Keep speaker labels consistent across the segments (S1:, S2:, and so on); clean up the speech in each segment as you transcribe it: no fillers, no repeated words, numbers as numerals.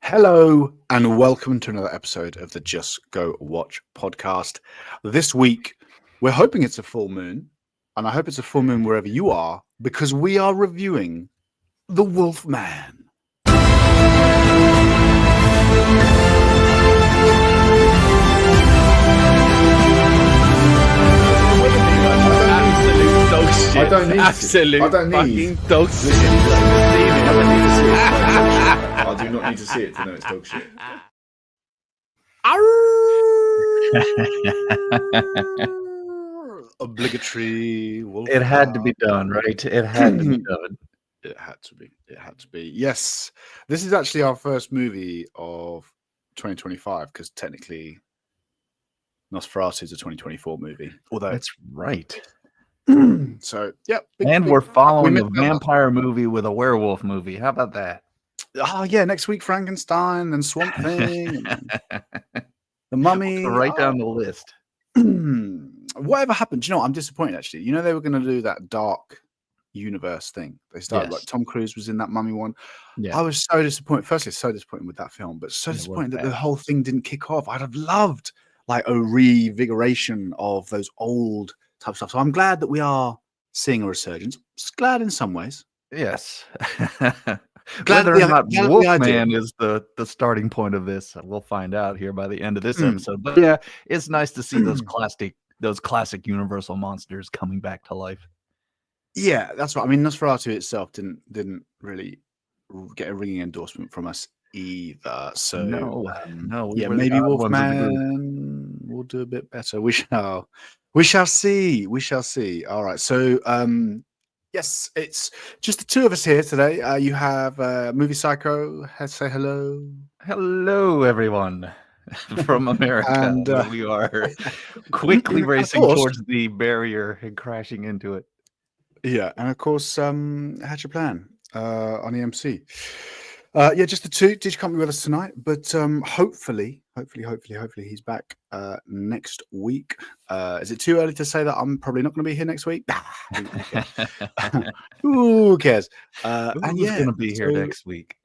S1: Hello and welcome to another episode of the Just Go Watch podcast. This week, we're hoping it's a full moon, and I hope it's a full moon wherever you are, because we are reviewing The Wolfman. Absolute dog shit.
S2: I don't need
S1: Absolute
S2: I don't
S1: fucking
S2: need.
S1: dog shit.
S2: I do not need to see it to know it's dog shit.
S1: Obligatory wolf.
S3: It had to be done, right? It had to be done.
S1: It had to be. It had to be. Yes. This is actually our first movie of 2025 because technically Nosferatu is a 2024 movie. Although
S3: That's right.
S1: so yeah.
S3: And we're following
S1: we
S3: a vampire movie with a werewolf movie. How about that?
S1: Oh yeah, next week Frankenstein and Swamp Thing and the Mummy.
S3: Right down the list.
S1: Whatever happened? Do you know what? I'm disappointed actually. You know they were going to do that dark universe thing. They started like Tom Cruise was in that Mummy one.
S3: Yeah.
S1: I was so disappointed. Firstly, so disappointed with that film, but so disappointed that the whole thing didn't kick off. I'd have loved like a revigoration of those old type stuff. So I'm glad that we are seeing a resurgence. Just glad in some ways.
S3: Yes.
S1: Glad
S3: Whether or not
S1: the
S3: Wolfman is the starting point of this, we'll find out here by the end of this episode. But yeah, it's nice to see those classic Universal monsters coming back to life.
S1: Yeah, that's right. I mean, Nosferatu itself didn't really get a ringing endorsement from us either. So
S3: no,
S1: yeah, maybe Wolfman will do a bit better. We shall see. We shall see. All right. So yes, it's just the two of us here today. You have Movie Psycho. Say hello.
S3: Hello, everyone from America.
S1: And
S3: we are quickly racing towards the barrier and crashing into it.
S1: Yeah, and of course, how's your plan on EMC? Yeah, just the two. Did can't be with us tonight, but hopefully he's back next week. Is it too early to say that I'm probably not going to be here next week? Who cares?
S3: And yeah, going to be here next week.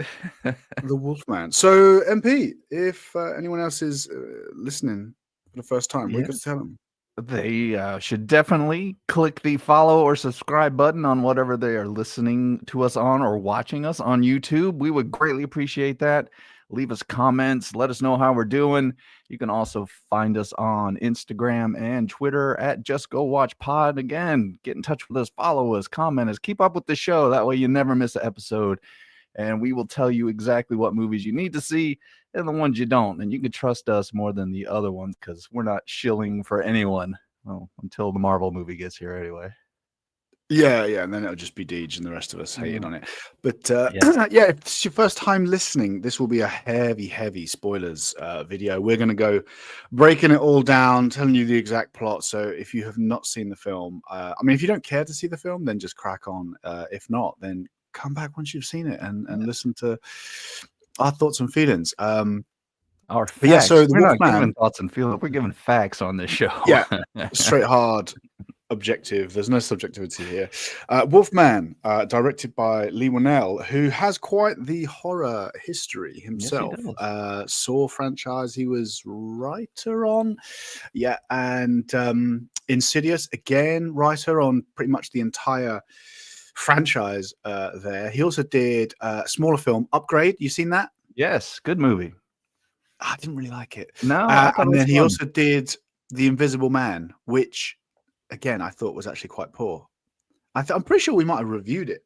S1: The Wolfman. So MP, if anyone else is listening for the first time, what are you going to tell them?
S3: They should definitely click the follow or subscribe button on whatever they are listening to us on or watching us on YouTube. We would greatly appreciate that. Leave us comments. Let us know how we're doing. You can also find us on Instagram and Twitter at Just Go Watch Pod. Again, get in touch with us, follow us, comment us, keep up with the show. That way you never miss an episode. And we will tell you exactly what movies you need to see and the ones you don't. And you can trust us more than the other ones because we're not shilling for anyone. Well, until the Marvel movie gets here anyway.
S1: Yeah, and then it'll just be Deej and the rest of us hating on it. But yeah, if it's your first time listening, this will be a heavy spoilers video. We're going to go breaking it all down, telling you the exact plot. So if you have not seen the film, I mean, if you don't care to see the film, then just crack on. If not, then come back once you've seen it and listen to our thoughts and feelings.
S3: Our facts.
S1: So the
S3: we're
S1: Wolfman,
S3: not giving thoughts and feelings. We're giving facts on this show.
S1: Yeah, straight hard, objective. There's no subjectivity here. Wolfman, directed by Lee Winnell, who has quite the horror history himself.
S3: Yes,
S1: Saw franchise he was writer on. Yeah, and Insidious, again, writer on pretty much the entire franchise there. He also did a smaller film, Upgrade. You seen that?
S3: Yes, good movie.
S1: I didn't really like it.
S3: No,
S1: and then he also did The Invisible Man, which, again, I thought was actually quite poor. I'm pretty sure we might have reviewed it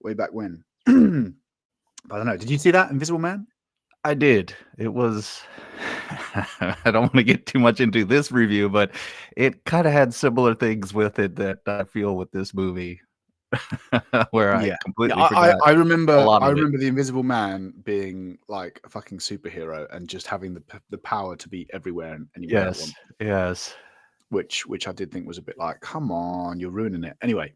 S1: way back when. But I don't know. Did you see that, Invisible Man?
S3: I did. It was... I don't want to get too much into this review, but it kind of had similar things with it that I feel with this movie. Where I completely forgot.
S1: I remember The Invisible Man being like a fucking superhero and just having the power to be everywhere and anywhere.
S3: Yes.
S1: Which I did think was a bit like, come on, you're ruining it. Anyway.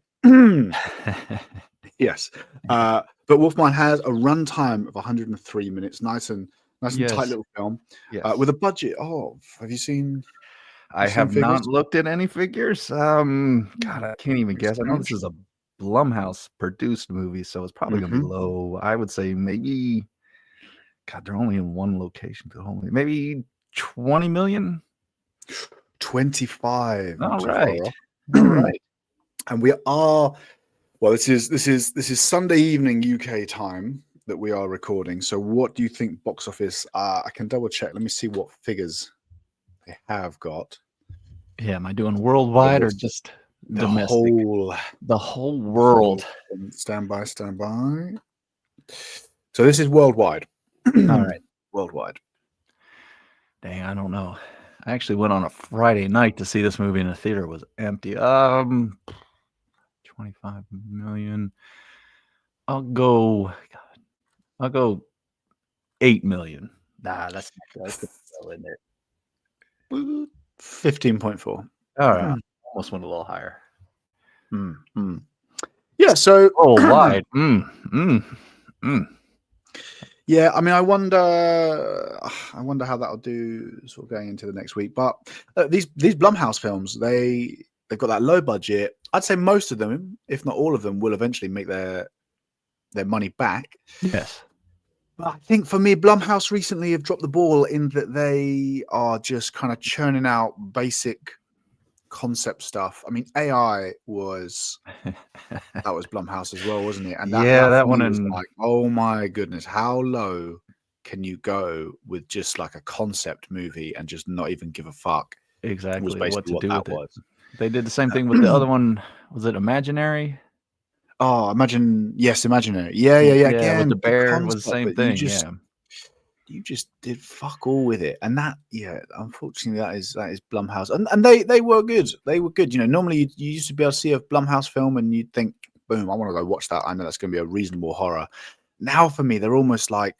S1: Yes. But Wolfman has a runtime of 103 minutes. Nice and tight little film. Yes. With a budget of, have you seen?
S3: I have not looked at any figures. God, I can't even guess. I know this is a Blumhouse produced movie, so it's probably gonna be low. I would say maybe God, they're only in one location. Maybe 20 million.
S1: 25.
S3: All
S1: Not too
S3: right.
S1: far off.
S3: All right.
S1: And we are, well, this is Sunday evening UK time that we are recording. So what do you think box office? I can double check. Let me see what figures they have got.
S3: Yeah, am I doing worldwide or just domestic? The whole world.
S1: Stand by. So this is worldwide.
S3: All right.
S1: Worldwide.
S3: Dang, I don't know. I actually went on a Friday night to see this movie in the theater. It was empty. 25 million. I'll go 8 million. Nah, that's not in there.
S1: 15.4.
S3: All right. Almost went a little higher.
S1: Yeah, so
S3: worldwide.
S1: Yeah, I mean, I wonder how that'll do sort of going into the next week. But these Blumhouse films, they've got that low budget. I'd say most of them, if not all of them, will eventually make their money back.
S3: Yes.
S1: But I think for me, Blumhouse recently have dropped the ball in that they are just kind of churning out basic concept stuff. I mean, AI was Blumhouse as well, wasn't it? And that one was like, oh my goodness, how low can you go with just like a concept movie and just not even give a fuck?
S3: Exactly what to do with it. They did the same thing with the other one. Was it Imaginary?
S1: Oh, Imaginary. Yeah. Again,
S3: with the bear
S1: concept,
S3: was the same thing.
S1: You just did fuck all with it, and that, unfortunately, that is Blumhouse, and they were good. They were good. You know, normally you used to be able to see a Blumhouse film, and you'd think, boom, I want to go watch that. I know that's going to be a reasonable horror. Now, for me, they're almost like,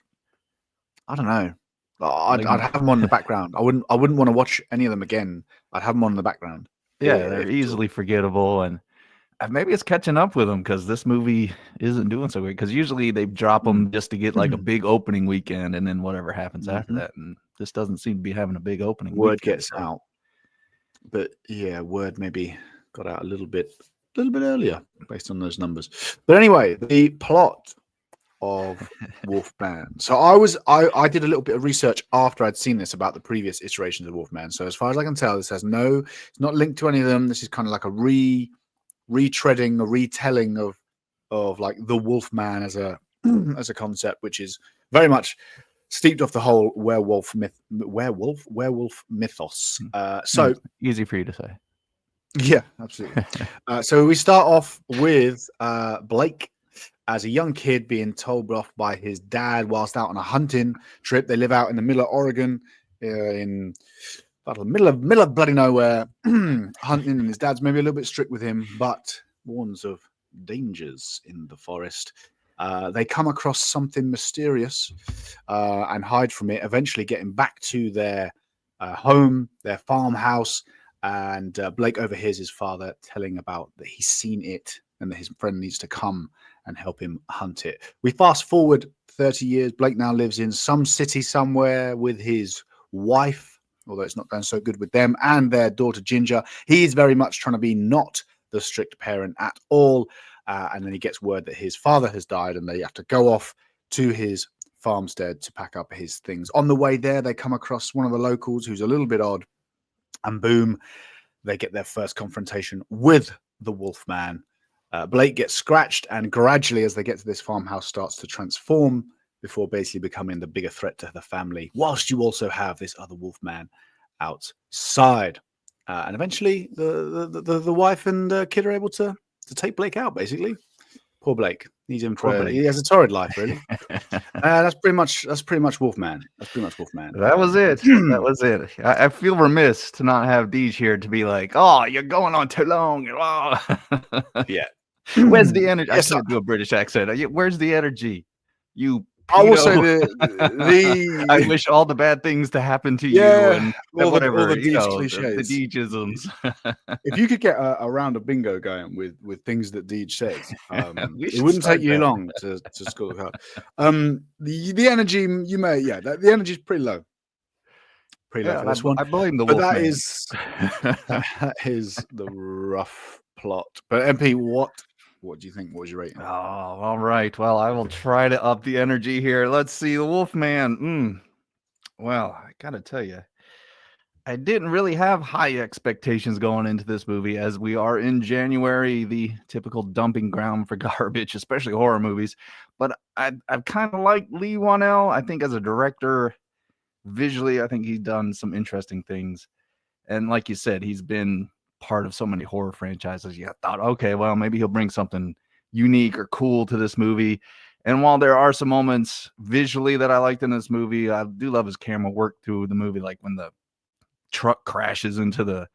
S1: I don't know. I'd have them on in the background. I wouldn't want to watch any of them again. I'd have them on in the background.
S3: Yeah, they're easily forgettable, and maybe it's catching up with them because this movie isn't doing so great. Because usually they drop them just to get like a big opening weekend, and then whatever happens after that. And this doesn't seem to be having a big opening.
S1: Word gets out, but yeah, word maybe got out a little bit earlier based on those numbers. But anyway, the plot of Wolfman. So I did a little bit of research after I'd seen this about the previous iterations of Wolfman. So as far as I can tell, this has it's not linked to any of them. This is kind of like a retreading, a retelling of like the Wolfman as a concept, which is very much steeped off the whole werewolf mythos. So
S3: easy for you to say.
S1: Yeah, absolutely. So we start off with Blake as a young kid being told off by his dad whilst out on a hunting trip. They live out in the middle of Oregon, in the middle of bloody nowhere, hunting, and his dad's maybe a little bit strict with him, but warns of dangers in the forest. They come across something mysterious and hide from it, eventually getting back to their home, their farmhouse, and Blake overhears his father telling about that he's seen it and that his friend needs to come and help him hunt it. We fast forward 30 years. Blake now lives in some city somewhere with his wife, although it's not going so good with them, and their daughter Ginger. He's very much trying to be not the strict parent at all. And then he gets word that his father has died and they have to go off to his farmstead to pack up his things. On the way there, they come across one of the locals who's a little bit odd, and boom, they get their first confrontation with the Wolfman. Blake gets scratched, and gradually, as they get to this farmhouse, starts to transform before basically becoming the bigger threat to the family, whilst you also have this other Wolfman outside. And eventually, the wife and kid are able to take Blake out, basically. Poor Blake. He's in for he has a torrid life, really. That's pretty much Wolfman. That's pretty much Wolfman.
S3: That was it. That was it. I feel remiss to not have Deej here to be like, oh, you're going on too long. Oh.
S1: Yeah.
S3: Where's the energy? I can't do a British accent. Where's the energy? You
S1: I will say the
S3: I wish all the bad things to happen to you and whatever,
S1: all the
S3: Deej
S1: cliches.
S3: The Deejisms.
S1: If you could get a round of bingo going with things that Deej says, it
S3: should
S1: wouldn't take you
S3: that.
S1: long to score the card. The energy you may, the energy is pretty low. Pretty low for this one.
S3: I blame the
S1: but
S3: Wolfman.
S1: that is the rough plot. But MP, what What do you think? What was your rating?
S3: Oh, all right. Well, I will try to up the energy here. Let's see. The Wolfman. Well, I gotta tell you, I didn't really have high expectations going into this movie, as we are in January, the typical dumping ground for garbage, especially horror movies. But I've kind of liked Lee Wanell. I think as a director, visually, I think he's done some interesting things. And like you said, he's been part of so many horror franchises. You thought, okay, well, maybe he'll bring something unique or cool to this movie. And while there are some moments visually that I liked in this movie, I do love his camera work through the movie, like when the truck crashes into the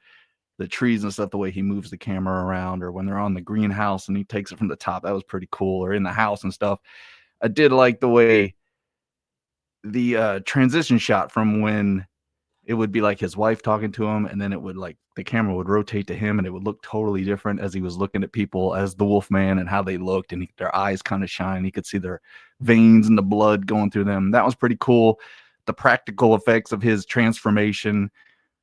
S3: trees and stuff, the way he moves the camera around, or when they're on the greenhouse and he takes it from the top. That was pretty cool. Or in the house and stuff. I did like the way the transition shot from when it would be like his wife talking to him, and then it would, like, the camera would rotate to him and it would look totally different as he was looking at people as the Wolfman, and how they looked, and their eyes kind of shine. He could see their veins and the blood going through them. That was pretty cool. The practical effects of his transformation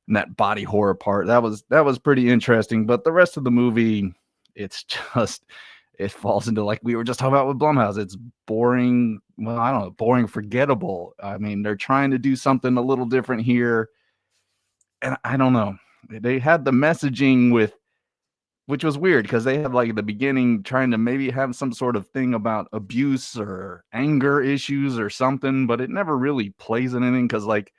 S3: and that body horror part, that was pretty interesting. But the rest of the movie, it's just, it falls into, like we were just talking about with Blumhouse, it's boring. Well, I don't know, boring, forgettable. I mean, they're trying to do something a little different here, and I don't know. They had the messaging with, which was weird, because they have, like, at the beginning trying to maybe have some sort of thing about abuse or anger issues or something, but it never really plays in anything, because like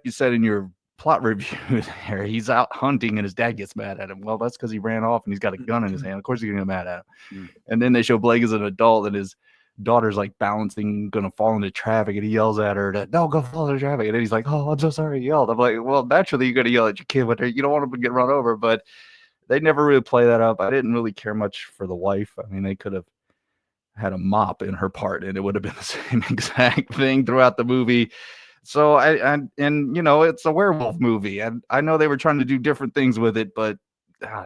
S3: you said in your plot review there, he's out hunting and his dad gets mad at him. Well, that's because he ran off and he's got a gun in his hand. Of course he's gonna get mad at him. And then they show Blake as an adult, and his daughter's like balancing, gonna fall into traffic, and he yells at her to, no, go fall into traffic. And then he's like, oh, I'm so sorry, he yelled. I'm like, well, naturally you're gonna yell at your kid when you don't want him to get run over. But they never really play that up. I didn't really care much for the wife. I mean, they could have had a mop in her part and it would have been the same exact thing throughout the movie. So and it's a werewolf movie, and I know they were trying to do different things with it, but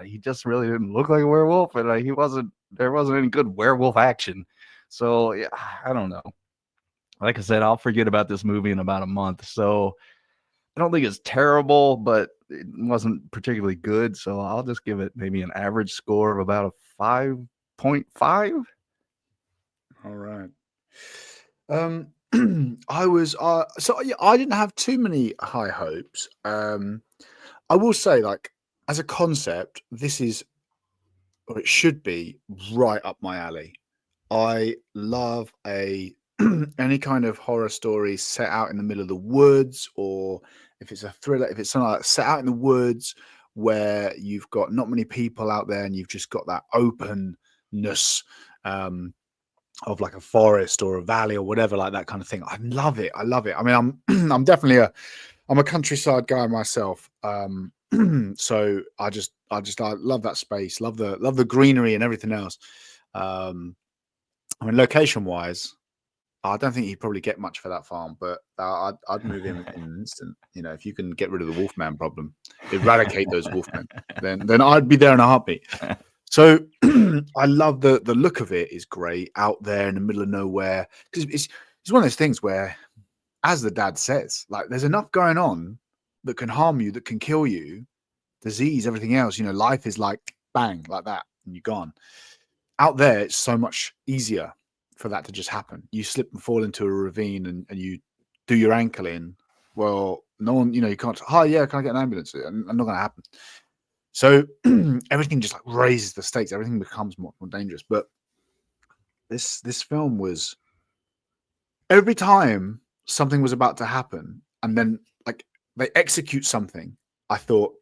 S3: he just really didn't look like a werewolf, and there wasn't any good werewolf action. So yeah, I don't know. Like I said, I'll forget about this movie in about a month. So I don't think it's terrible, but it wasn't particularly good. So I'll just give it maybe an average score of about a 5.5.
S1: All right. I was I didn't have too many high hopes. I will say, like, as a concept, this is, or it should be, right up my alley. I love any kind of horror story set out in the middle of the woods, or if it's a thriller, if it's something like set out in the woods where you've got not many people out there and you've just got that openness of like a forest or a valley or whatever, like that kind of thing. I love it. I love it. I mean, I'm definitely I'm a countryside guy myself. So I love that space, love the greenery and everything else. I mean, location wise, I don't think you'd probably get much for that farm, but I'd move in an instant. You know, if you can get rid of the Wolfman problem, eradicate those Wolfmen, then I'd be there in a heartbeat. So I love the look of it. Is great out there in the middle of nowhere, because it's one of those things where, as the dad says, like, there's enough going on that can harm you, that can kill you, disease, everything else. You know, life is like bang, like that, and you're gone. Out there, it's so much easier for that to just happen. You slip and fall into a ravine and you do your ankle in. Well, no one, you can't. Hi, yeah, can I get an ambulance? And not going to happen. So everything just like raises the stakes. Everything becomes more dangerous. But this film was, every time something was about to happen, and then like they execute something, I thought,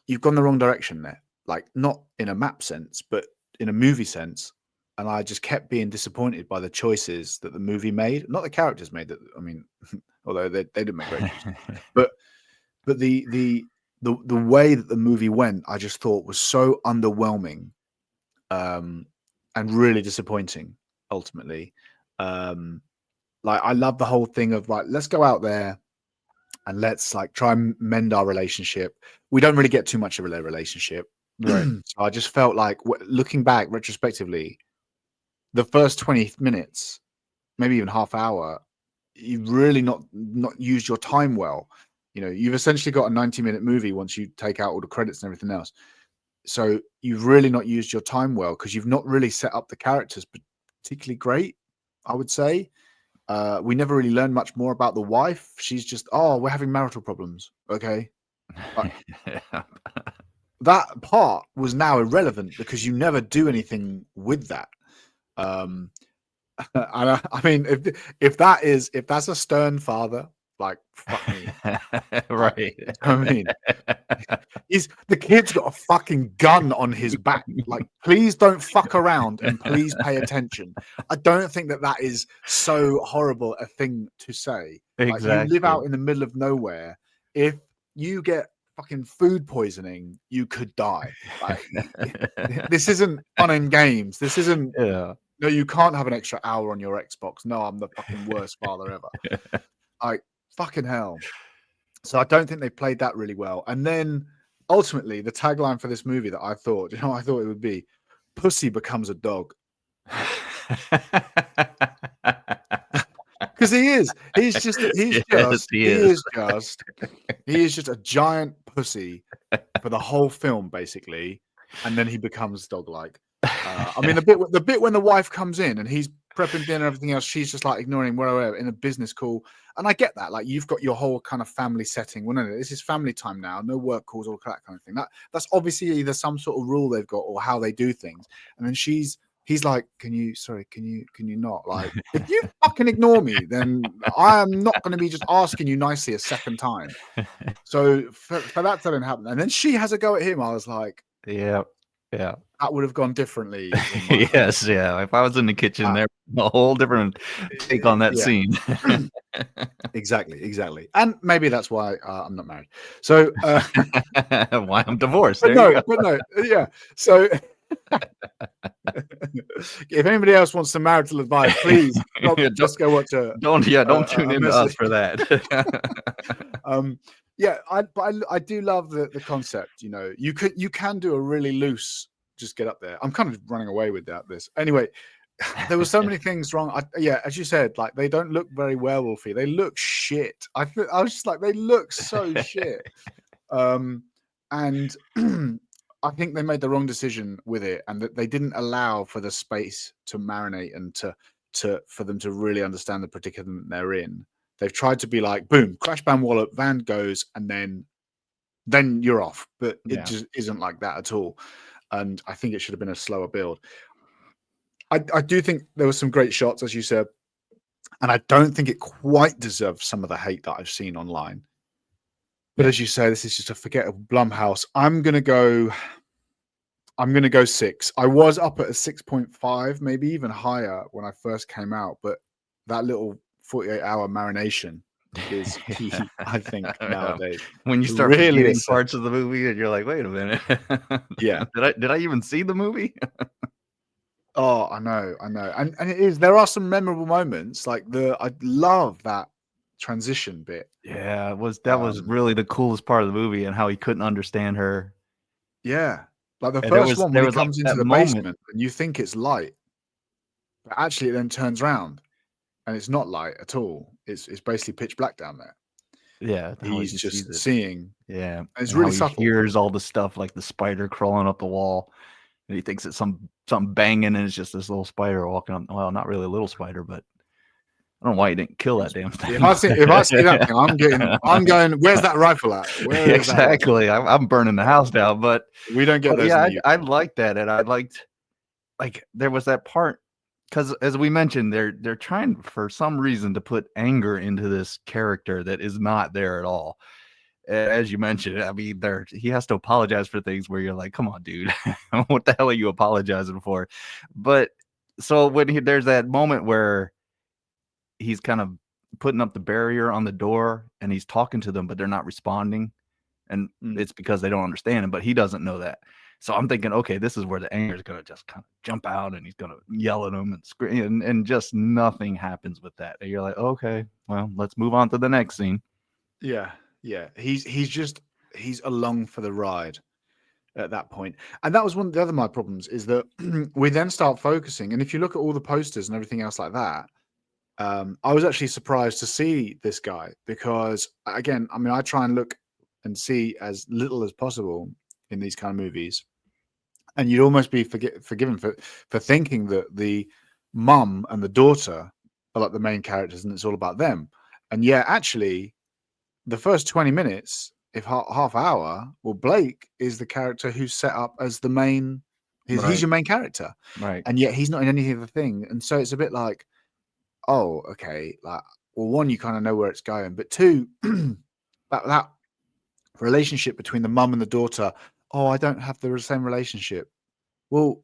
S1: you've gone the wrong direction there. Like, not in a map sense, but in a movie sense. And I just kept being disappointed by the choices that the movie made. Not the characters made. That, I mean, although they didn't make great choices, but the way that the movie went, I just thought was so underwhelming, and really disappointing. Ultimately, like, I love the whole thing of, like, let's go out there and let's like try and mend our relationship. We don't really get too much of a relationship, right? So I just felt like, looking back retrospectively, the first 20 minutes, maybe even half hour, you really not used your time well. You've essentially got a 90-minute movie once you take out all the credits and everything else. So you've really not used your time well because you've not really set up the characters particularly great, I would say. We never really learned much more about the wife. She's just, oh, we're having marital problems. Okay. That part was now irrelevant because you never do anything with that. And I mean, if that's a stern father, like, fuck me.
S3: Right.
S1: I mean, the kid's got a fucking gun on his back. Like, please don't fuck around and please pay attention. I don't think that is so horrible a thing to say. Like, you live out in the middle of nowhere. If you get fucking food poisoning, you could die. Like, this isn't fun and games. This isn't.
S3: Yeah.
S1: No, you can't have an extra hour on your Xbox. No, I'm the fucking worst father ever. Like, fucking hell. So I don't think they played that really well. And then ultimately, the tagline for this movie that I thought, I thought it would be, "Pussy becomes a dog." Because he is. He is just a giant pussy for the whole film, basically, and then he becomes dog-like. I mean, the bit when the wife comes in and he's prepping dinner and everything else, she's just like ignoring whatever in a business call, and I get that. Like, you've got your whole kind of family setting. Well, no, this is family time now. No work calls, all that kind of thing. That's obviously either some sort of rule they've got or how they do things. And then he's like, can you not? Like, if you fucking ignore me, then I am not going to be just asking you nicely a second time. So for that to then happen, and then she has a go at him, I was like,
S3: yeah.
S1: That would have gone differently.
S3: Yes, yeah. If I was in the kitchen, there a whole different take on that scene.
S1: Exactly. And maybe that's why I'm not married. So
S3: why I'm divorced.
S1: But no, yeah. So if anybody else wants some marital advice, please just go watch
S3: don't tune in to us for that.
S1: I do love the concept. You can do a really loose just get up there. I'm kind of running away with this anyway. There were so many things wrong. As you said, like, they don't look very werewolfy. They look shit. I was just like, they look so shit. And I think they made the wrong decision with it, and that they didn't allow for the space to marinate and for them to really understand the predicament they're in. They've tried to be like, boom, crash, bam, wallop, van goes, and then you're off. But it just isn't like that at all. And I think it should have been a slower build. I do think there were some great shots, as you said, and I don't think it quite deserves some of the hate that I've seen online. But as you say, this is just a forgettable Blumhouse. I'm gonna go 6. I was up at a 6.5, maybe even higher when I first came out, but that little 48-hour marination is key, I think, nowadays.
S3: When you start really reading parts of the movie and you're like, wait a minute.
S1: Yeah.
S3: Did I even see the movie?
S1: Oh, I know. And it is, there are some memorable moments, like I love that transition bit.
S3: Yeah, that was really the coolest part of the movie, and how he couldn't understand her.
S1: Yeah. Like the first one when he comes into the basement and you think it's light, but actually it then turns around and it's not light at all. It's basically pitch black down there.
S3: Yeah,
S1: he's just seeing.
S3: Yeah,
S1: and it's really subtle.
S3: He hears all the stuff, like the spider crawling up the wall, and he thinks it's something banging, and it's just this little spider walking up. Well, not really a little spider, but I don't know why he didn't kill that damn thing.
S1: If I see that thing, I'm going. Where's that rifle at?
S3: Exactly. I'm burning the house down. But
S1: we don't get those.
S3: Yeah, I liked that, and I liked, like, there was that part, because as we mentioned, they're trying for some reason to put anger into this character that is not there at all. As you mentioned, I mean, he has to apologize for things where you're like, come on, dude, what the hell are you apologizing for? But so when there's that moment where he's kind of putting up the barrier on the door and he's talking to them, but they're not responding, and it's because they don't understand him, but he doesn't know that. So I'm thinking, okay, this is where the anger is going to just kind of jump out, and he's going to yell at him and scream, and just nothing happens with that. And you're like, okay, well, let's move on to the next scene.
S1: Yeah. He's along for the ride at that point. And that was one of the other my problems, is that we then start focusing. And if you look at all the posters and everything else like that, I was actually surprised to see this guy, because, again, I mean, I try and look and see as little as possible in these kind of movies. and you'd almost be forgiven for thinking that the mum and the daughter are like the main characters, and it's all about them. And yeah, actually, the first 20 minutes, if half hour, well, Blake is the character who's set up as the main. He's your main character,
S3: Right.
S1: and yet he's not in any other thing. And so it's a bit like, oh, okay, like, well, one, you kind of know where it's going, but two, that relationship between the mum and the daughter. Oh, I don't have the same relationship. Well,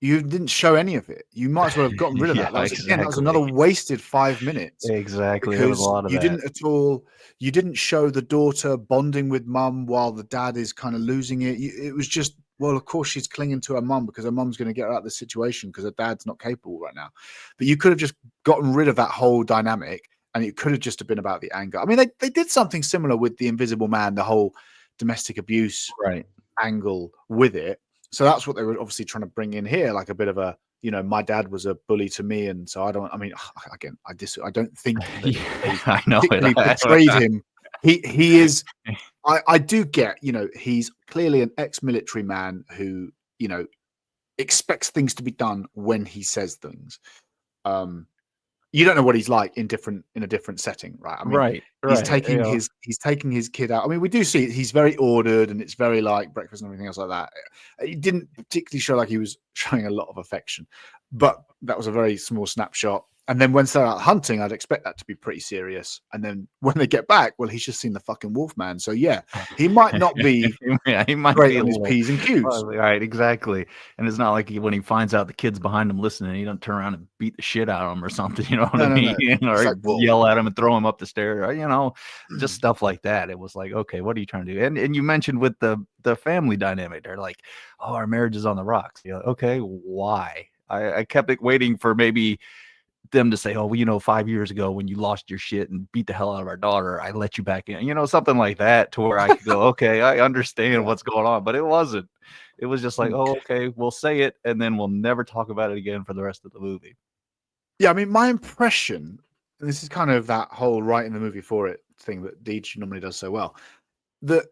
S1: you didn't show any of it. You might as well have gotten rid of that.
S3: Yeah,
S1: That was another wasted 5 minutes.
S3: Exactly. There was a
S1: Because
S3: lot of
S1: you
S3: that.
S1: you didn't show the daughter bonding with mum while the dad is kind of losing it. It was just, well, of course she's clinging to her mum because her mum's going to get her out of this situation because her dad's not capable right now. But you could have just gotten rid of that whole dynamic, and it could have just been about the anger. I mean, they did something similar with The Invisible Man, the whole domestic abuse angle with it. So that's what they were obviously trying to bring in here, like a bit of a, my dad was a bully to me, and so I don't think that they
S3: I know
S1: particularly portrayed him. He is. I do get, he's clearly an ex-military man who, expects things to be done when he says things. You don't know what he's like in a different setting, right? I mean, he's taking his kid out. I mean, we do see he's very ordered, and it's very like breakfast and everything else like that. He didn't particularly show like he was showing a lot of affection, but that was a very small snapshot. And then when they're out hunting, I'd expect that to be pretty serious. And then when they get back, well, he's just seen the fucking Wolfman. So yeah, he might not be
S3: he might
S1: great
S3: be
S1: on his P's and Q's.
S3: Right, exactly. And it's not like when he finds out the kid's behind him listening, he don't turn around and beat the shit out of him or something, you know what I mean?
S1: No.
S3: Or like, yell at him and throw him up the stairs, or, just stuff like that. It was like, okay, what are you trying to do? And you mentioned with the family dynamic, they're like, oh, our marriage is on the rocks. You're like, okay, why? I kept waiting for maybe them to say, oh, well, 5 years ago when you lost your shit and beat the hell out of our daughter, I let you back in, something like that, to where I could go, okay, I understand what's going on. But it wasn't. It was just like, oh, okay, we'll say it, and then we'll never talk about it again for the rest of the movie.
S1: Yeah, I mean, my impression, and this is kind of that whole writing the movie for it thing that Deej normally does so well, that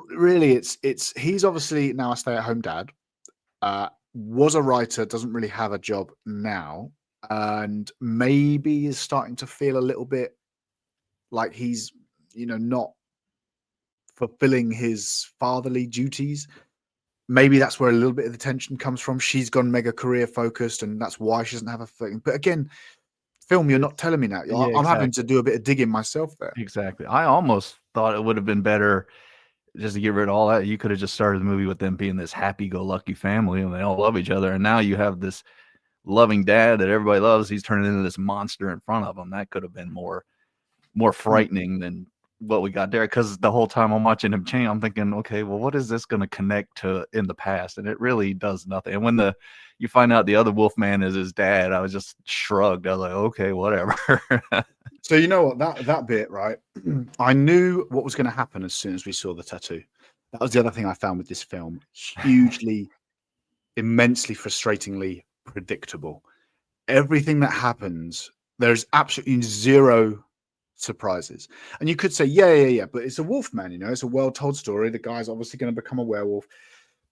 S1: really he's obviously now a stay-at-home dad, was a writer, doesn't really have a job now, and maybe is starting to feel a little bit like he's, not fulfilling his fatherly duties. Maybe that's where a little bit of the tension comes from. She's gone mega career focused, and that's why she doesn't have a thing. But again, film, you're not telling me now. I'm having to do a bit of digging myself there.
S3: Exactly. I almost thought it would have been better just to get rid of all that. You could have just started the movie with them being this happy-go-lucky family, and they all love each other. And now you have this loving dad that everybody loves. He's turning into this monster in front of them. That could have been more frightening than what we got there. Because the whole time I'm watching him change, I'm thinking, okay, well, what is this going to connect to in the past? And it really does nothing. And when you find out the other Wolfman is his dad, I was just shrugged. I was like, okay, whatever.
S1: So you know what, that bit, right? I knew what was going to happen as soon as we saw the tattoo. That was the other thing I found with this film. Hugely, immensely frustratingly predictable. Everything that happens, there's absolutely zero surprises. And you could say, yeah, but it's a Wolfman, it's a well-told story. The guy's obviously going to become a werewolf.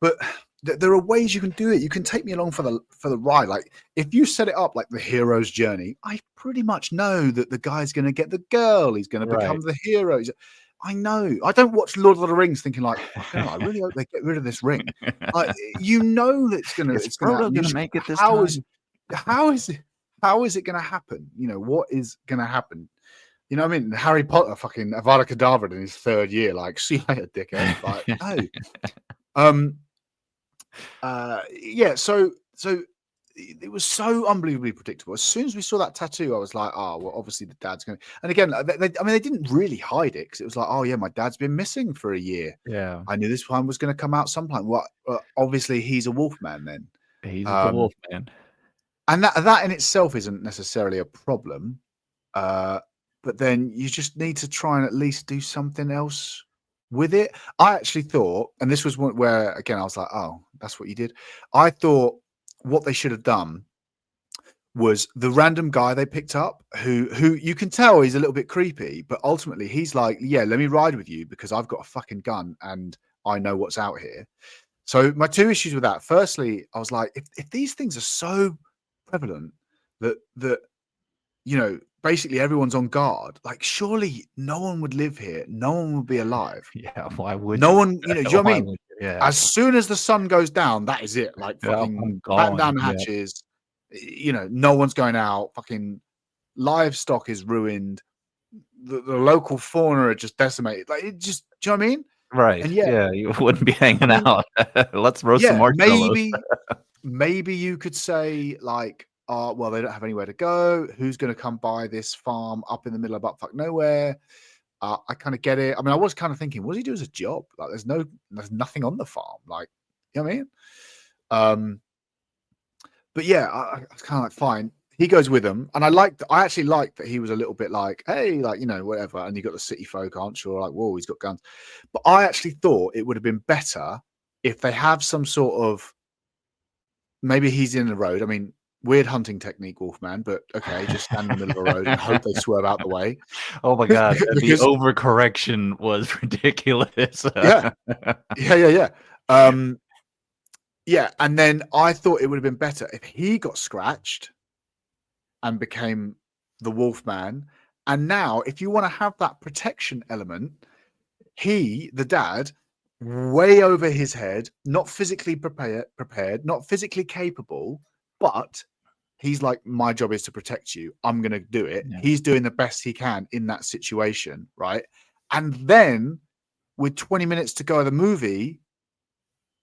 S1: But there are ways you can do it. You can take me along for the ride. Like, if you set it up like the hero's journey, I pretty much know that the guy's going to get the girl. He's going to become the hero. I know. I don't watch Lord of the Rings thinking like, I really hope they get rid of this ring. That it's going to.
S3: Is Frodo going to make it this
S1: time? How is it going to happen? What is going to happen? You know what I mean? Harry Potter fucking Avada Kedavra in his third year. Like, see you later, dickhead. Like, no. So it was so unbelievably predictable. As soon as we saw that tattoo, I was like, oh, well, obviously the dad's going to. And again, they didn't really hide it, because it was like, oh yeah, my dad's been missing for a year.
S3: Yeah,
S1: I knew this one was going to come out sometime. Well, obviously he's a Wolfman then.
S3: He's the Wolfman,
S1: and that in itself isn't necessarily a problem. But then you just need to try and at least do something else with it. I actually thought, and this was where again I was like, oh, that's what you did. I thought what they should have done was the random guy they picked up, who you can tell he's a little bit creepy, but ultimately he's like, yeah, let me ride with you because I've got a fucking gun and I know what's out here. So my two issues with that. Firstly, I was like, if these things are so prevalent that basically everyone's on guard, like surely no one would live here, no one would be alive.
S3: Yeah, why would
S1: No
S3: you?
S1: one, do you know what I
S3: Why
S1: mean?
S3: would you? Yeah.
S1: As soon as the sun goes down, that is it. Like
S3: Yeah,
S1: fucking
S3: I'm
S1: batten down
S3: gone.
S1: the
S3: Yeah.
S1: hatches. No one's going out. Fucking livestock is ruined. The local fauna are just decimated. Like it just, do you know what I mean?
S3: Right.
S1: And yet,
S3: Yeah, you wouldn't be hanging
S1: mean,
S3: out. Let's roast some
S1: yeah,
S3: marshmallows.
S1: maybe you could say like, well, they don't have anywhere to go. Who's going to come buy this farm up in the middle of buttfuck nowhere? I kind of get it. I mean, I was kind of thinking, what does he do as a job? Like, there's nothing on the farm. Like, you know what I mean? But yeah, I was kind of like, fine. He goes with them, and I actually liked that he was a little bit like, hey, like, whatever. And you got the city folk, aren't sure, like, whoa, he's got guns. But I actually thought it would have been better if they have some sort of, maybe he's in the road. I mean, weird hunting technique, Wolfman, but okay, just stand in the middle of the road and hope they swerve out the way.
S3: Oh my god,
S1: Because,
S3: the overcorrection was ridiculous.
S1: yeah. Yeah, and then I thought it would have been better if he got scratched and became the Wolfman. And now, if you want to have that protection element, he, the dad, way over his head, not physically prepared, not physically capable, but he's like, my job is to protect you. I'm going to do it.
S3: Yeah.
S1: He's doing the best he can in that situation, right? And then with 20 minutes to go of the movie,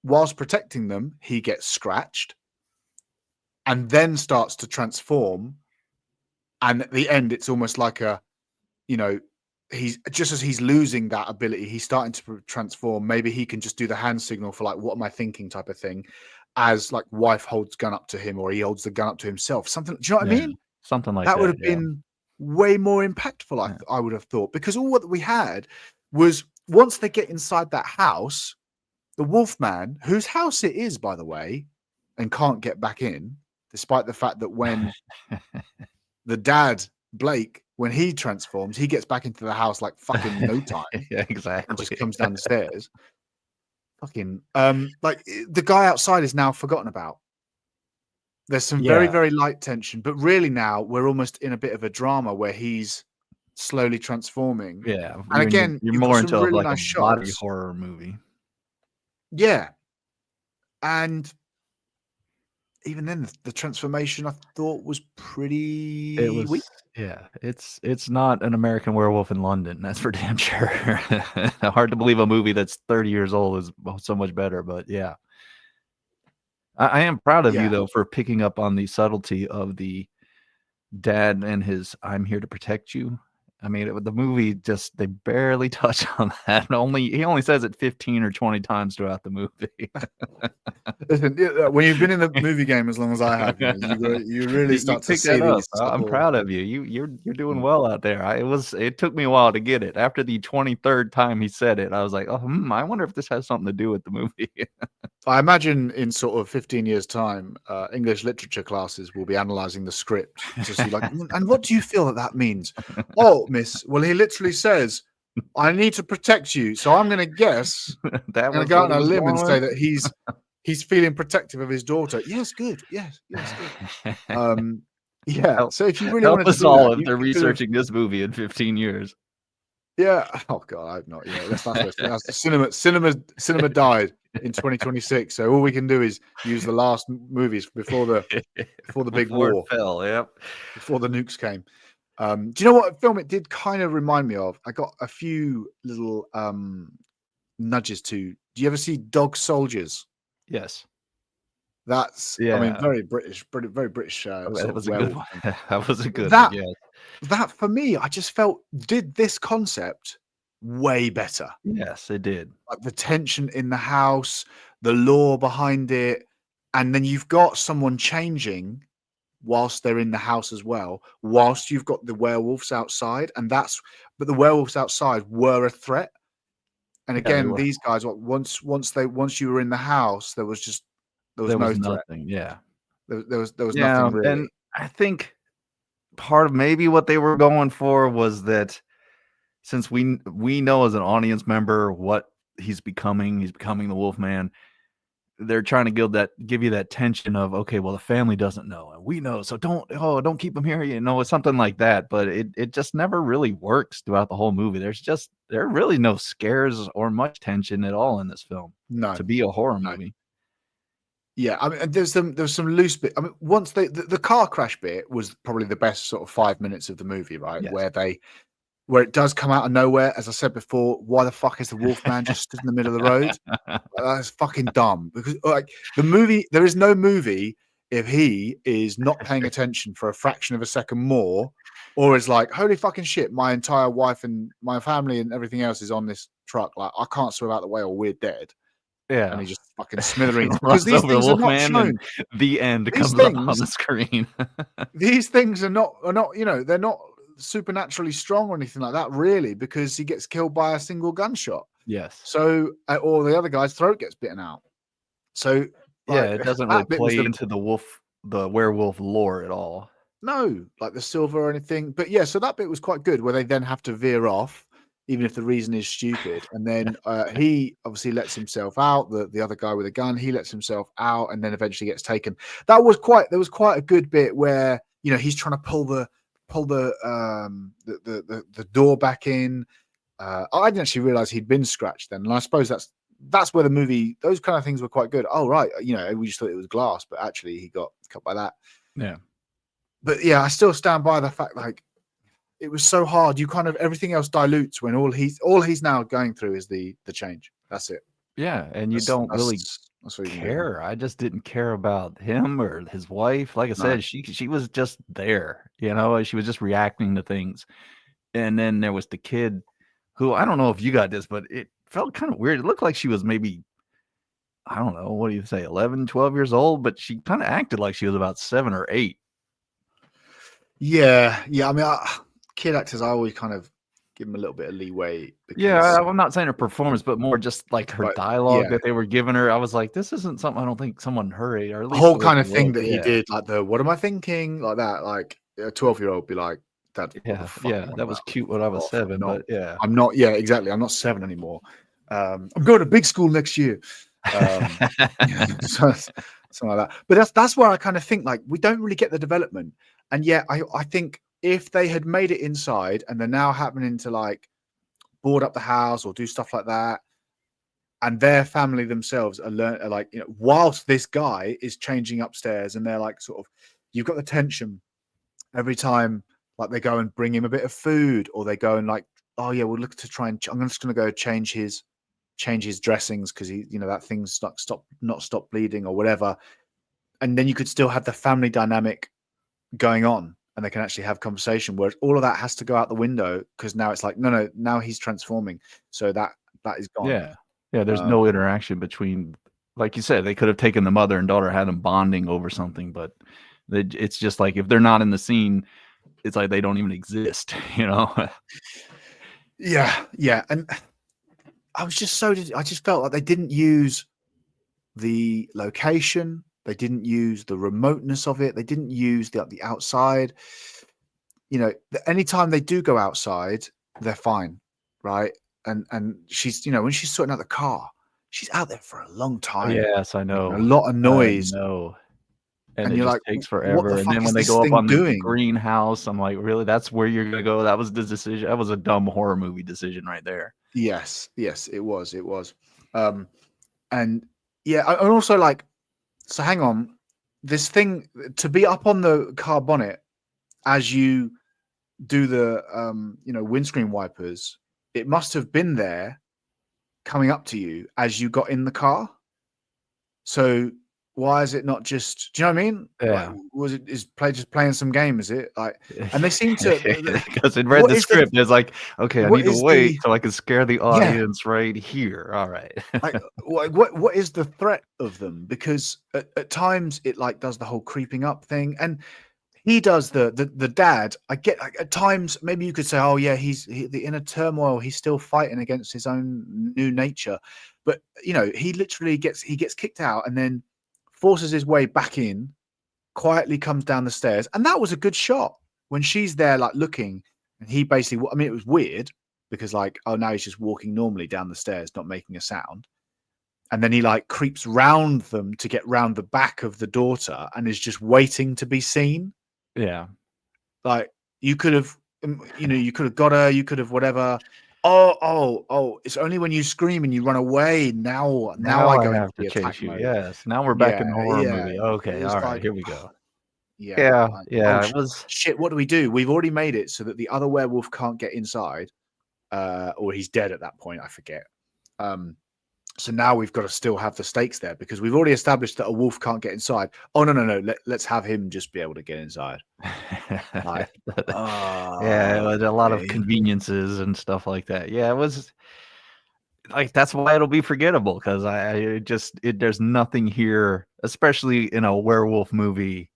S1: whilst protecting them, he gets scratched and then starts to transform. And at the end, it's almost like he's just as he's losing that ability, he's starting to transform. Maybe he can just do the hand signal for like, what am I thinking type of thing, as like wife holds gun up to him or he holds the gun up to himself. Something, do you know what I mean?
S3: Something like
S1: that would have been way more impactful, I would have thought, because all what we had was once they get inside that house, the Wolfman, whose house it is, by the way, and can't get back in, despite the fact that when the dad, Blake, when he transforms, he gets back into the house like fucking no time.
S3: Yeah, exactly.
S1: And just comes down the stairs. Fucking, like the guy outside is now forgotten about. There's some very, very light tension, but really now we're almost in a bit of a drama where he's slowly transforming.
S3: Yeah,
S1: and again,
S3: you're
S1: you've
S3: more
S1: got
S3: into
S1: some really
S3: like
S1: nice
S3: a body
S1: shots.
S3: horror movie.
S1: Yeah, and even then, the transformation I thought was pretty.
S3: It was,
S1: weak.
S3: yeah. It's not an American Werewolf in London. That's for damn sure. Hard to believe a movie that's 30 years old is so much better, but yeah. I am proud of you though for picking up on the subtlety of the dad and his "I'm here to protect you." I mean, the movie just they barely touch on that. He only says it 15 or 20 times throughout the movie.
S1: Listen, when you've been in the movie game as long as I have, you really start to see these.
S3: I'm proud of you. You're doing well out there. It took me a while to get it. After the 23rd time he said it, I was like, oh, I wonder if this has something to do with the movie.
S1: I imagine in sort of 15 years' time, English literature classes will be analysing the script to see, like, and what do you feel that means? Oh, miss, well, he literally says, I need to protect you. So I'm going to guess, I'm going to go out on a limb and say that he's feeling protective of his daughter. Yes, good. Yes, good. Yeah. So if you really
S3: help
S1: wanted
S3: us
S1: to do
S3: all
S1: that,
S3: if they're researching this movie in 15 years.
S1: Yeah. Oh God, I've not. Yeah, that's cinema died in 2026. So all we can do is use the last movies before the big war.
S3: It fell, yep.
S1: Before the nukes came. Do you know what film it did kind of remind me of? I got a few little nudges to. Do you ever see Dog Soldiers?
S3: Yes.
S1: That's, I mean, very British.
S3: That was a good one. That was a good
S1: one.
S3: Yeah.
S1: That for me, I just felt did this concept way better.
S3: Yes, it did.
S1: Like the tension in the house, the lore behind it, and then you've got someone changing whilst they're in the house as well, whilst you've got the werewolves outside, but the werewolves outside were a threat. And again, these guys, once you were in the house, there was no threat.
S3: Yeah,
S1: there was nothing really.
S3: And I think part of maybe what they were going for was that since we know as an audience member what he's becoming the Wolfman, they're trying to give you that tension of, okay, well, the family doesn't know and we know, so don't keep them here, it's something like that. But it just never really works throughout the whole movie. There are really no scares or much tension at all in this film
S1: No,
S3: to be a horror
S1: no.
S3: movie.
S1: Yeah, I mean, and there's some loose bit. I mean, once the car crash bit was probably the best sort of 5 minutes of the movie, right?
S3: Yes.
S1: Where it does come out of nowhere. As I said before, why the fuck is the Wolfman just stood in the middle of the road? That's fucking dumb. Because like the movie, there is no movie if he is not paying attention for a fraction of a second more, or is like, holy fucking shit, my entire wife and my family and everything else is on this truck. Like, I can't swim out the way or we're dead.
S3: Yeah.
S1: And he just fucking smithereens because
S3: Runs
S1: these
S3: over the
S1: things are not
S3: Wolfman
S1: shown.
S3: and the end
S1: These
S3: comes up on
S1: things-
S3: the screen.
S1: These things are not, they're not supernaturally strong or anything like that, really, because he gets killed by a single gunshot.
S3: Yes.
S1: So, or the other guy's throat gets bitten out. So,
S3: Yeah,
S1: like,
S3: it doesn't
S1: that
S3: really
S1: bit was
S3: play into the werewolf lore at all.
S1: no, like the silver or anything. But yeah, so that bit was quite good, where they then have to veer off, even if the reason is stupid. And then he obviously lets himself out. The other guy with a gun, he lets himself out, and then eventually gets taken. There was quite a good bit where he's trying to pull the door back in. I didn't actually realize he'd been scratched then, and I suppose that's where the movie, those kind of things were quite good. Oh right, we just thought it was glass, but actually he got cut by that.
S3: Yeah.
S1: But yeah, I still stand by the fact, like, it was so hard. You kind of, everything else dilutes when all he's now going through is the change. That's it.
S3: Yeah, and you
S1: That's-
S3: don't
S1: that's-
S3: really
S1: that's what you can do.
S3: care. I just didn't care about him or his wife. Like I said, she was just there, she was just reacting to things. And then there was the kid who, I don't know if you got this, but it felt kind of weird. It looked like she was maybe, I don't know, what do you say, 11, 12 years old, but she kind of acted like she was about 7 or 8.
S1: Yeah. I mean, kid actors, I always kind of give them a little bit of leeway. Because,
S3: yeah, I'm not saying her performance, but more just like her dialogue that they were giving her. I was like, this isn't something I don't think someone hurried, or at least
S1: the whole kind of thing that he did, like what am I thinking, like that, like a 12-year-old be like, Dad,
S3: that was cute when I was 7, but yeah,
S1: I'm not. Yeah, exactly. I'm not 7 anymore. I'm going to big school next year. Something like that. But that's where I kind of think, like, we don't really get the development, and yet I think if they had made it inside and they're now happening to like board up the house or do stuff like that, and their family themselves are like, whilst this guy is changing upstairs, and they're like, sort of, you've got the tension every time, like they go and bring him a bit of food, or they go and like, oh yeah, we'll look to try and I'm just going to go change his dressings because he, that thing's like stop bleeding or whatever. And then you could still have the family dynamic going on, and they can actually have conversation, whereas all of that has to go out the window because now it's like, no, now he's transforming, so that is gone.
S3: Yeah, there's no interaction between, like you said, they could have taken the mother and daughter, had them bonding over something, but it's just like, if they're not in the scene, it's like they don't even exist.
S1: Yeah, and I just felt like they didn't use the location, they didn't use the remoteness of it, they didn't use the outside. Anytime they do go outside, they're fine, right? And she's, when she's sorting out the car, she's out there for a long time.
S3: Yes, I know.
S1: A lot of noise.
S3: No. And
S1: And
S3: it
S1: you're
S3: just
S1: like,
S3: takes
S1: what
S3: forever.
S1: the
S3: And
S1: fuck
S3: then
S1: is
S3: when they
S1: this
S3: go up
S1: thing
S3: on the
S1: doing?
S3: greenhouse, I'm like, really? That's where you're gonna go? That was the decision. That was a dumb horror movie decision right there.
S1: Yes, it was. And yeah, and also, like, so hang on, this thing to be up on the car bonnet as you do the windscreen wipers, it must have been there coming up to you as you got in the car. So why is it not just, do you know what I mean?
S3: Yeah.
S1: Like, was it just playing some game, is it? Like, and they seem to,
S3: because it read the script, it's like, okay, I need to wait so I can scare the audience right here. All right.
S1: Like, what is the threat of them? Because at times it like does the whole creeping up thing, and he does the dad. I get, like, at times maybe you could say, oh yeah, the inner turmoil, he's still fighting against his own new nature, but he literally gets kicked out and then forces his way back in, quietly comes down the stairs, and that was a good shot when she's there like looking, and he basically, I mean, it was weird because, like, oh, now he's just walking normally down the stairs, not making a sound, and then he like creeps round them to get round the back of the daughter and is just waiting to be seen.
S3: Yeah.
S1: Like you could have, you could have got her, you could have whatever. Oh! It's only when you scream and you run away. Now I
S3: I
S1: go into
S3: have to
S1: the attack
S3: chase you.
S1: mode.
S3: Yes. Now we're back
S1: Yeah,
S3: in the horror
S1: yeah.
S3: movie.
S1: It
S3: Okay.
S1: was
S3: All right.
S1: like,
S3: Here we go.
S1: yeah,
S3: Yeah.
S1: like,
S3: Yeah. It was.
S1: shit. What do we do? We've already made it so that the other werewolf can't get inside, or he's dead at that point. I forget. So now we've got to still have the stakes there because we've already established that a wolf can't get inside. Oh no! Let's have him just be able to get inside. Like,
S3: Yeah, it was a lot of
S1: okay.
S3: conveniences and stuff like that. Yeah, it was like that's why it'll be forgettable because there's nothing here, especially in a werewolf movie,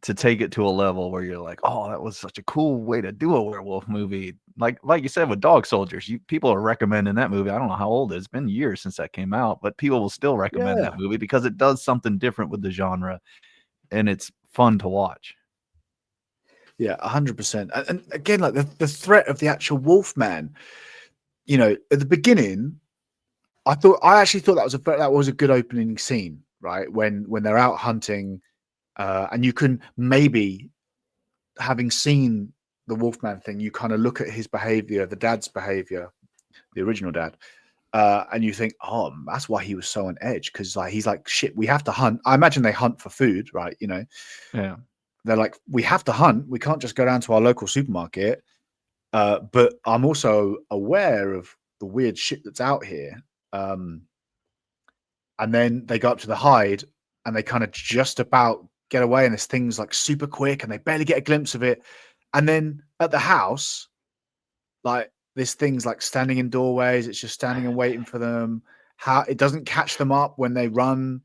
S3: to take it to a level where you're like, oh, that was such a cool way to do a werewolf movie. Like you said with Dog Soldiers, people are recommending that movie. I don't know how old it is. It's been years since that came out, but people will still recommend
S1: Yeah.
S3: that movie because it does something different with the genre and it's fun to watch.
S1: Yeah, 100%. And again, like the threat of the actual Wolfman, at the beginning, I actually thought that was a good opening scene, right? When they're out hunting, and you can maybe, having seen the Wolfman thing, you kind of look at his behavior, the dad's behavior, the original dad, and you think, oh, that's why he was so on edge because like he's like, shit, we have to hunt. I imagine they hunt for food, right?
S3: Yeah.
S1: They're like, we have to hunt. We can't just go down to our local supermarket. But I'm also aware of the weird shit that's out here. And then they go up to the hide and they kind of just about get away. And this thing's like super quick and they barely get a glimpse of it. And then at the house, like this thing's like standing in doorways. It's just standing and waiting for them. How it doesn't catch them up when they run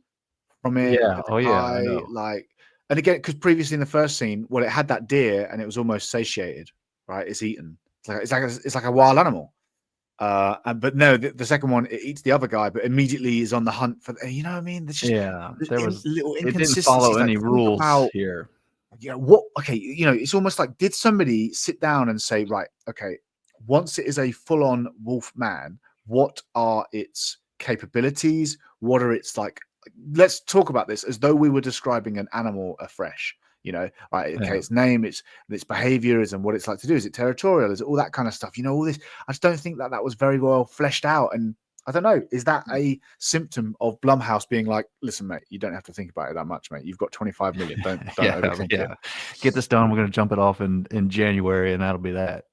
S1: from it.
S3: Yeah. Oh yeah, I know.
S1: Like, and again, because previously in the first scene, well, it had that deer and it was almost satiated, right? It's eaten. It's like a wild animal. But no, the second one, it eats the other guy, but immediately is on the hunt for. You know what I mean? There's just little
S3: it didn't
S1: inconsistencies.
S3: follow
S1: Like,
S3: any
S1: think
S3: rules
S1: about,
S3: here.
S1: what? Okay, it's almost like, did somebody sit down and say, right, okay, once it is a full-on wolf man, what are its capabilities? What are its like? Let's talk about this as though we were describing an animal afresh. Right? Okay,
S3: Yeah.
S1: its name, its behaviors, and what it's like to do. Is it territorial? Is it all that kind of stuff? All this. I just don't think that was very well fleshed out. And I don't know. Is that a symptom of Blumhouse being like, listen, mate, you don't have to think about it that much, mate. You've got 25 million. Don't overthink it.
S3: Get this done. We're going to jump it off in January, and that'll be that.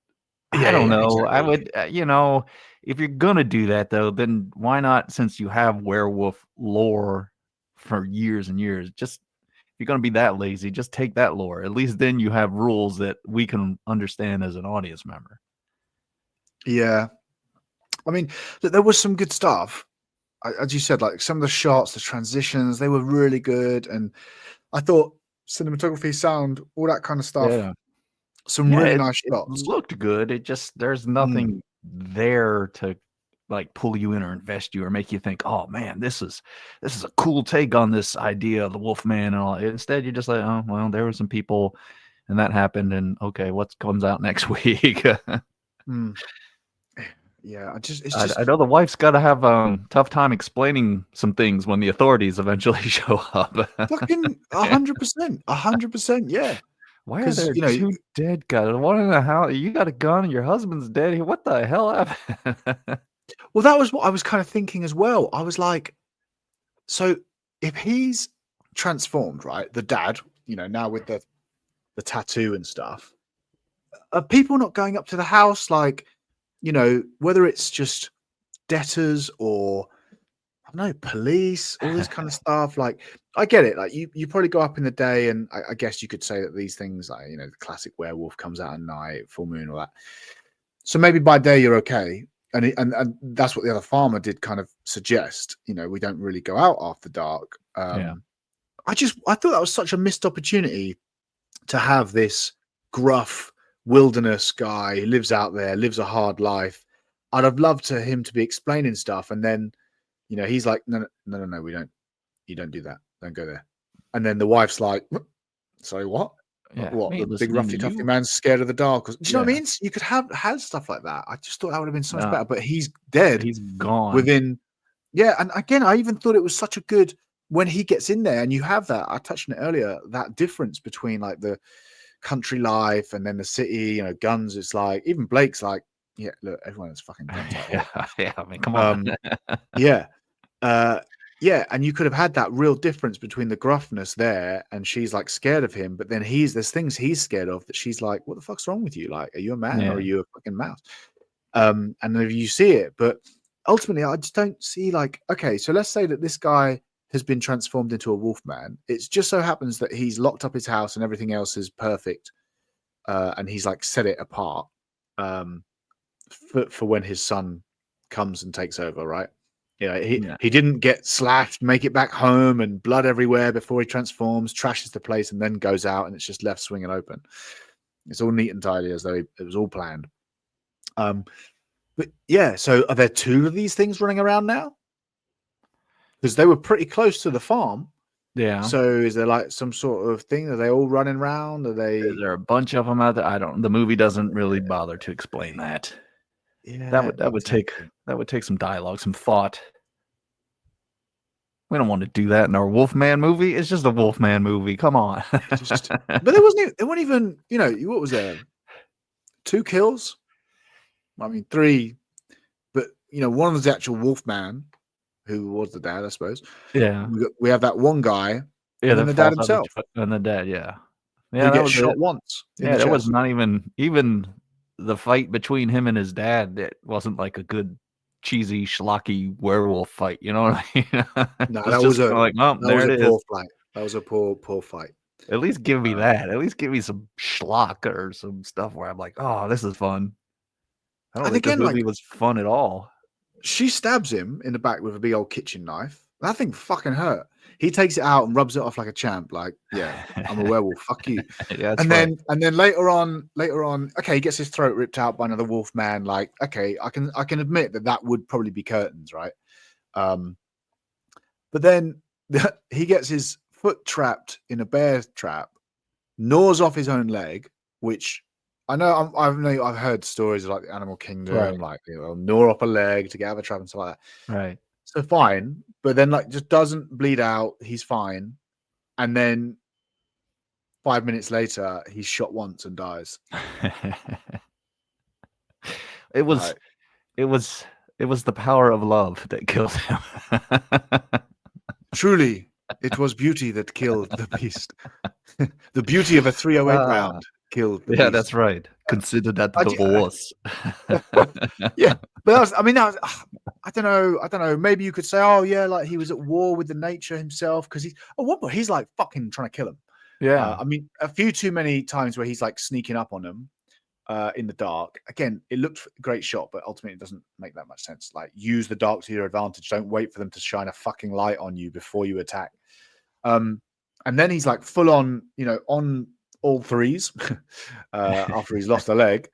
S1: Yeah,
S3: I don't know.
S1: exactly.
S3: I would, if you're gonna do that though, then why not? Since you have werewolf lore for years and years, just if you're gonna be that lazy, just take that lore. At least then you have rules that we can understand as an audience member.
S1: Yeah, I mean, there was some good stuff, as you said. Like some of the shots, the transitions, they were really good, and I thought cinematography, sound, all that kind of stuff.
S3: Yeah.
S1: Some really nice
S3: It
S1: shots.
S3: looked good. It just there's nothing there to like pull you in or invest you or make you think, oh man, this is a cool take on this idea of the Wolfman and all. Instead, you're just like, oh well, there were some people and that happened, and okay, what comes out next week?
S1: Yeah,
S3: I know the wife's got to have tough time explaining some things when the authorities eventually show up.
S1: fucking 100%, 100%. Yeah.
S3: Why are there two dead guys? One in the house. You got a gun and your husband's dead. What the hell happened?
S1: Well, that was what I was kind of thinking as well. I was like, so if he's transformed, right, the dad, now with the tattoo and stuff, are people not going up to the house, like, whether it's just debtors or I don't know, police, all this kind of stuff. Like, I get it. Like, you probably go up in the day, and I guess you could say that these things, like, the classic werewolf comes out at night, full moon, all that. So maybe by day you're okay, and that's what the other farmer did kind of suggest. We don't really go out after dark.
S3: Yeah.
S1: I thought that was such a missed opportunity to have this gruff wilderness guy who lives out there, lives a hard life. I'd have loved to him to be explaining stuff, and then he's like, no, we don't. You don't do that. Don't go there. And then the wife's like, sorry, what?
S3: Yeah,
S1: what? The big roughy toughy man's scared of the dark. Do you know what I mean? You could have had stuff like that. I just thought that would have been so much better. But he's dead.
S3: He's gone
S1: within Yeah, and again, I even thought it was such a good when he gets in there, and you have that. I touched on it earlier. That difference between like the country life and then the city. You know, guns. It's like even Blake's like, yeah, look, everyone has fucking guns out here.
S3: Yeah, I mean, come on.
S1: Yeah, yeah, and you could have had that real difference between the gruffness there, and she's like scared of him, but then there's things he's scared of that she's like, what the fuck's wrong with you? Like, are you a man or are you a fucking mouse? And then you see it, but ultimately, I just don't see like, okay, so let's say that this guy has been transformed into a wolf man. It just so happens that he's locked up his house and everything else is perfect, and he's like set it apart for when his son comes and takes over, right? He didn't get slashed, make it back home, and blood everywhere before he transforms, trashes the place, and then goes out, and it's just left swinging open. It's all neat and tidy as though it was all planned. But yeah, so are there two of these things running around now? Because they were pretty close to the farm.
S3: Yeah.
S1: So is there like some sort of thing? Are they all running around?
S3: Is there a bunch of them out there? I don't. The movie doesn't really bother to explain that.
S1: Yeah,
S3: that would take some dialogue, some thought. We don't want to do that in our Wolfman movie. It's just a Wolfman movie. Come on.
S1: But there weren't even, what was there? 2 kills? I mean, 3. But, one was the actual Wolfman, who was the dad, I suppose.
S3: Yeah.
S1: We have that one guy,
S3: yeah,
S1: and then the dad himself.
S3: And the dad, yeah.
S1: Yeah, that was shot once.
S3: Yeah, there was not even the fight between him and his dad. It wasn't like a good cheesy schlocky werewolf fight. You know what I mean?
S1: No, that was a poor fight. That was a poor fight.
S3: At least give me that. At least give me some schlock or some stuff where I'm like, oh, this is fun. I don't think this movie was fun at all.
S1: She stabs him in the back with a big old kitchen knife. That thing fucking hurt. He takes it out and rubs it off like a champ. Like, yeah, I'm a werewolf. Fuck you.
S3: Yeah,
S1: and then later on, okay, he gets his throat ripped out by another wolf man. Like, okay, I can admit that would probably be curtains, right? But then he gets his foot trapped in a bear trap, gnaws off his own leg, which I know I've heard stories of like the Animal Kingdom,
S3: right.
S1: like gnaw off a leg to get out of a trap and stuff like that.
S3: Right.
S1: So fine, but then like just doesn't bleed out. He's fine, and then 5 minutes later, he's shot once and dies.
S3: It was the power of love that killed him.
S1: Truly, it was beauty that killed the beast. The beauty of a 308 round killed the beast.
S3: That's right. Consider that divorce.
S1: Yeah, but I don't know. Maybe you could say, oh yeah, like he was at war with the nature himself because he's like fucking trying to kill him.
S3: Yeah,
S1: I mean, a few too many times where he's like sneaking up on them in the dark. Again, it looked a great shot, but ultimately it doesn't make that much sense. Like, use the dark to your advantage. Don't wait for them to shine a fucking light on you before you attack. And then he's like full on, on all threes after he's lost a leg,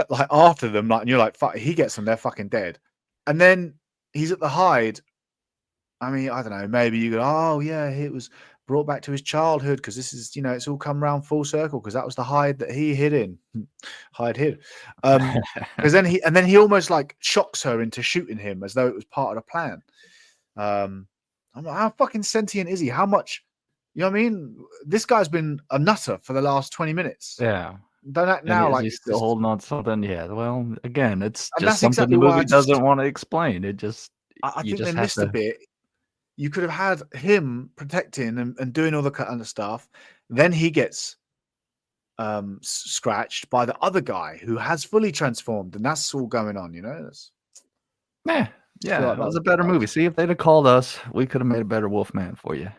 S1: like after them, like, and you're like, fuck, he gets them, they're fucking dead. And then he's at the hide. I mean, I don't know, maybe you go, oh yeah, it was brought back to his childhood because this is, it's all come around full circle because that was the hide that he hid in. Hid. Because then he almost like shocks her into shooting him as though it was part of the plan. I'm like, how fucking sentient is he? How much, you know what I mean? This guy's been a nutter for the last 20 minutes.
S3: Yeah.
S1: Don't act now like
S3: he's still holding on to something. Yeah. Well, again, it's
S1: and
S3: just something the movie doesn't want to explain. It just,
S1: I think they missed a bit. You could have had him protecting and doing all the kind of stuff. Then he gets scratched by the other guy who has fully transformed, and that's all going on.
S3: Yeah, it was a better movie. See, if they'd have called us, we could have made a better Wolfman for you.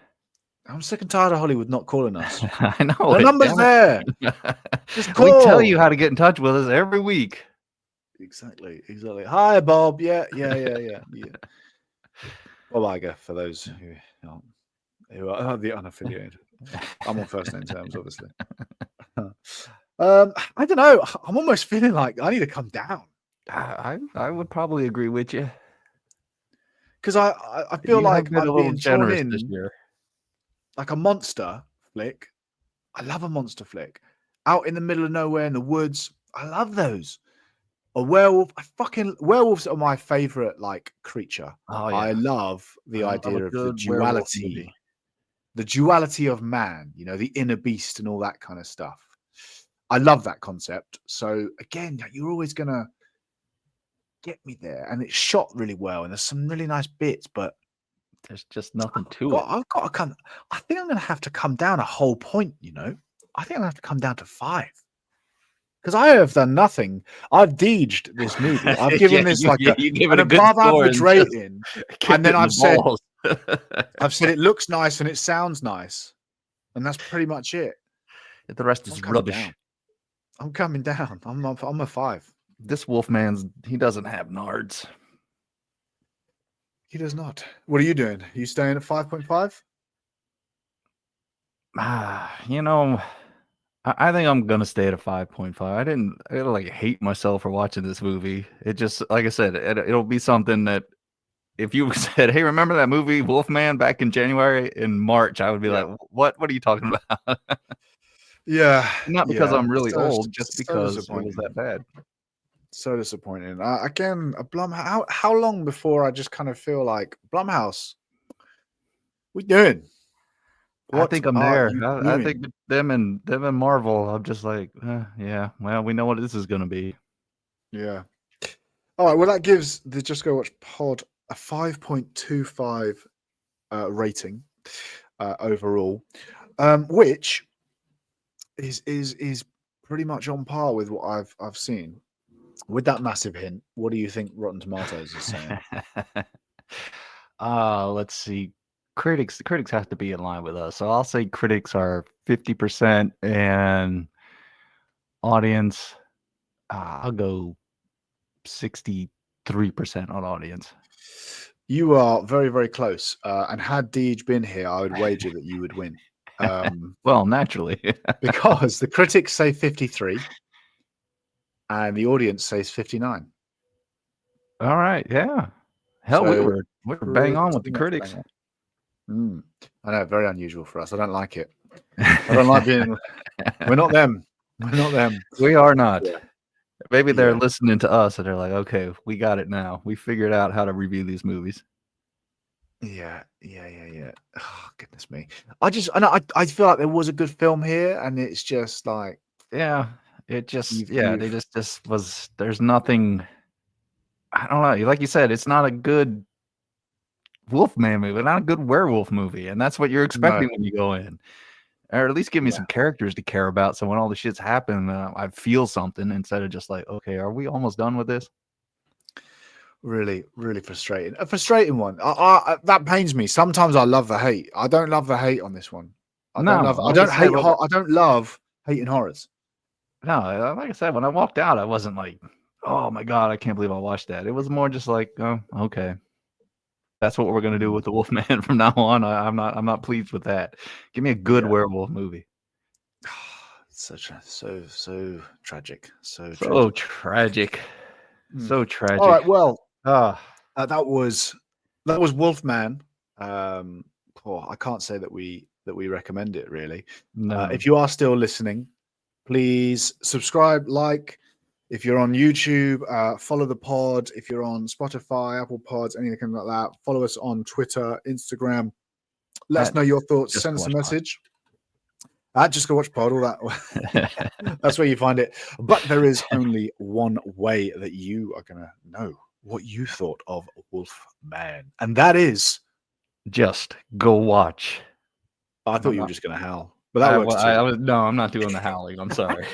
S1: I'm sick and tired of Hollywood not calling us.
S3: I know.
S1: The number's there. Just call.
S3: We tell you how to get in touch with us every week.
S1: Exactly. Hi, Bob. Yeah. Bob Iger, for those who are the unaffiliated. I'm on first name terms, obviously. I don't know. I'm almost feeling like I need to come down.
S3: I would probably agree with you.
S1: Because I feel like I'm being
S3: generous
S1: drawn in
S3: this year.
S1: Like a monster flick. I love a monster flick. Out in the middle of nowhere in the woods. I love those. A werewolf. Werewolves are my favorite like creature.
S3: Oh
S1: I
S3: yeah,
S1: love the
S3: I love a
S1: idea of
S3: good werewolf movie.
S1: the duality of man, the inner beast and all that kind of stuff. I love that concept. So again, you're always gonna get me there, and it's shot really well, and there's some really nice bits, but
S3: There's just nothing to it.
S1: I've got to come. I think I'm gonna have to come down a whole point. I think I'm gonna have to come down to 5 because I have done nothing. I've deeged this movie. I've given this like
S3: you give
S1: an
S3: it a good
S1: above
S3: score
S1: average
S3: and just
S1: rating,
S3: kicked
S1: and then
S3: it in the balls.
S1: I've said it looks nice and it sounds nice, and that's pretty much it.
S3: The rest
S1: I'm
S3: is
S1: coming
S3: rubbish.
S1: down. I'm coming down. I'm a 5.
S3: This Wolfman's he doesn't have nards.
S1: He does not. What are you doing? Are you staying at 5.5?
S3: I think I'm gonna stay at a 5.5. I didn't like hate myself for watching this movie. It just, like I said, it'll be something that if you said, "Hey, remember that movie Wolfman back in January?" In March, I would be like, "What? What are you talking about?"
S1: Yeah.
S3: Not because I'm really
S1: So
S3: old, just because it was
S1: disappointing.
S3: that bad.
S1: So disappointing. Again, a Blumhouse. How long before I just kind of feel like Blumhouse? We doing?
S3: I think I'm
S1: are
S3: there.
S1: you
S3: I
S1: doing?
S3: think them and Marvel. I'm just like, yeah. Well, we know what this is gonna be.
S1: Yeah. All right. Well, that gives the Just Go Watch pod a 5.25 rating overall, which is pretty much on par with what I've seen. With that massive hint, what do you think Rotten Tomatoes is saying?
S3: Let's see. Critics have to be in line with us. So I'll say critics are 50% and audience, I'll go 63% on audience.
S1: You are very, very close. And had Deej been here, I would wager that you would win.
S3: Well, naturally.
S1: Because the critics say 53 and the audience says 59.
S3: All right, yeah. Hell, we
S1: So
S3: were bang on with the
S1: pretty much
S3: critics.
S1: bang on. I know, very unusual for us. I don't like it. I don't like being. We're not them. We're not them.
S3: We are not.
S1: Yeah.
S3: Maybe they're
S1: Yeah.
S3: listening to us and they're like, okay, we got it now. We figured out how to review these movies.
S1: Yeah. Oh, goodness me. I feel like there was a good film here, and it's just like,
S3: Yeah, it just
S1: you've
S3: they just was. There's nothing. I don't know. Like you said, it's not a good Wolfman movie, not a good werewolf movie, and that's what you're expecting when you go in. Or at least give me
S1: Yeah.
S3: some characters to care about. So when all the shit's happen, I feel something instead of just like, okay, are we almost done with this?
S1: Really, really frustrating. A frustrating one. That pains me. Sometimes I love the hate. I don't love the hate on this one. I don't love hating horrors.
S3: No, like I said, when I walked out, I wasn't like, oh my God, I can't believe I watched that. It was more just like, oh, okay. That's what we're gonna do with the Wolfman from now on. I'm not pleased with that. Give me a good werewolf movie.
S1: So tragic. So
S3: tragic. So tragic.
S1: All right. Well, that was Wolfman. I can't say that we recommend it really.
S3: No.
S1: If you are still listening, please subscribe, like. If you're on YouTube, follow the pod. If you're on Spotify, Apple Pods, anything like that, follow us on Twitter, Instagram. Let us know your thoughts. Send us a message. Just Go Watch Pod, all that. That's where you find it. But there is only one way that you are going to know what you thought of Wolfman, and that is
S3: just go watch.
S1: I thought you were just going to howl, but that works too.
S3: No, I'm not doing the howling. I'm sorry.